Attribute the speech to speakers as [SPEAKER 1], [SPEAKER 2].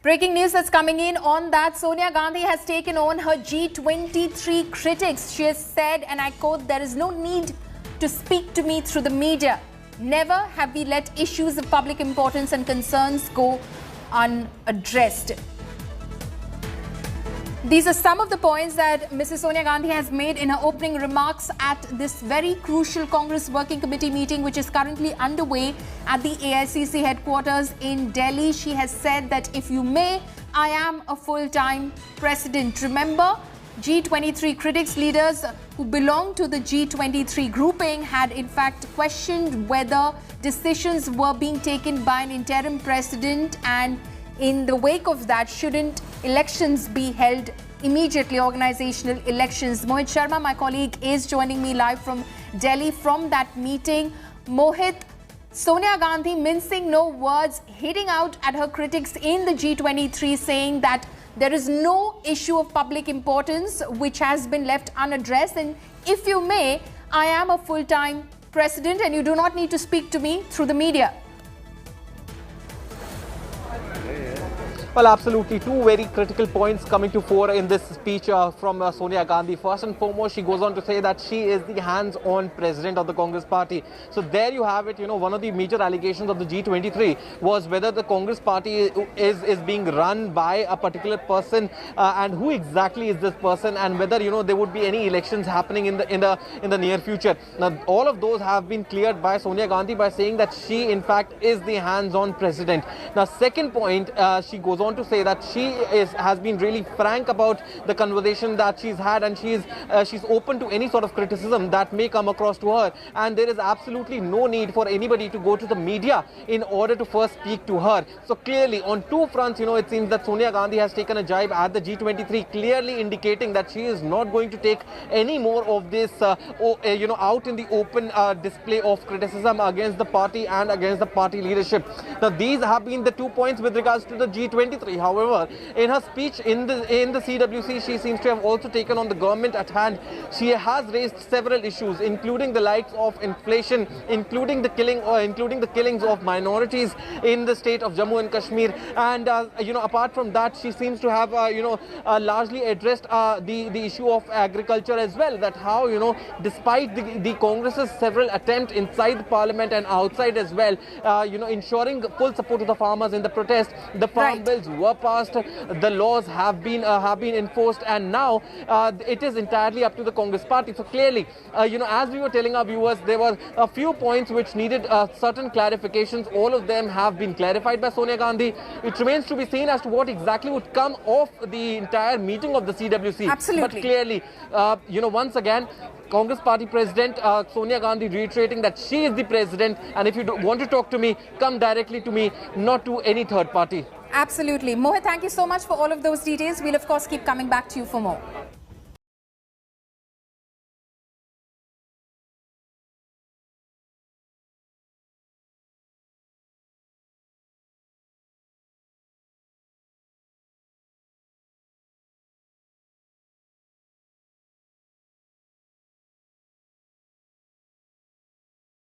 [SPEAKER 1] Breaking news that's coming in on that, Sonia Gandhi has taken on her G23 critics. She has said, and I quote, "There is no need to speak to me through the media. Never have we let issues of public importance and concerns go unaddressed." These are some of the points that Mrs. Sonia Gandhi has made in her opening remarks at this very crucial Congress Working Committee meeting, which is currently underway at the AICC headquarters in Delhi. She has said that, "If you may, I am a full-time president." Remember, G23 critics leaders who belong to the G23 grouping had in fact questioned whether decisions were being taken by an interim president, and in the wake of that, shouldn't elections be held immediately, organizational elections. Mohit Sharma, my colleague, is joining me live from Delhi from that meeting. Mohit, Sonia Gandhi mincing no words, hitting out at her critics in the G23, saying that there is no issue of public importance which has been left unaddressed, and if you may, I am a full-time president and you do not need to speak to me through the media.
[SPEAKER 2] Well, absolutely. Two very critical points coming to fore in this speech from Sonia Gandhi. First and foremost, she goes on to say that she is the hands-on president of the Congress party. So there you have it. One of the major allegations of the G23 was whether the Congress party is being run by a particular person, and who exactly is this person, and whether there would be any elections happening in the near future. Now, all of those have been cleared by Sonia Gandhi by saying that she, in fact, is the hands-on president. Now, second point, she goes on to say that she has been really frank about the conversation that she's had, and she's open to any sort of criticism that may come across to her, and there is absolutely no need for anybody to go to the media in order to first speak to her. So clearly on two fronts, it seems that Sonia Gandhi has taken a jibe at the G23, clearly indicating that she is not going to take any more of this out in the open display of criticism against the party and against the party leadership. Now, these have been the 2 points with regards to the G23. However, in her speech in the CWC, she seems to have also taken on the government at hand. She has raised several issues, including the likes of inflation, including the killings of minorities in the state of Jammu and Kashmir, and apart from that, she seems to have largely addressed the issue of agriculture as well. That how despite the Congress's several attempts inside the parliament and outside as well, ensuring full support to the farmers in the protest, the farm bills were passed, the laws have been enforced, and now it is entirely up to the Congress party. So clearly, as we were telling our viewers, there were a few points which needed certain clarifications. All of them have been clarified by Sonia Gandhi. It remains to be seen as to what exactly would come off the entire meeting of the CWC.
[SPEAKER 1] Absolutely.
[SPEAKER 2] But clearly, once again, Congress party president Sonia Gandhi reiterating that she is the president, and if you want to talk to me, come directly to me, not to any third party.
[SPEAKER 1] Absolutely. Mohit, thank you so much for all of those details. We'll of course keep coming back to you for more.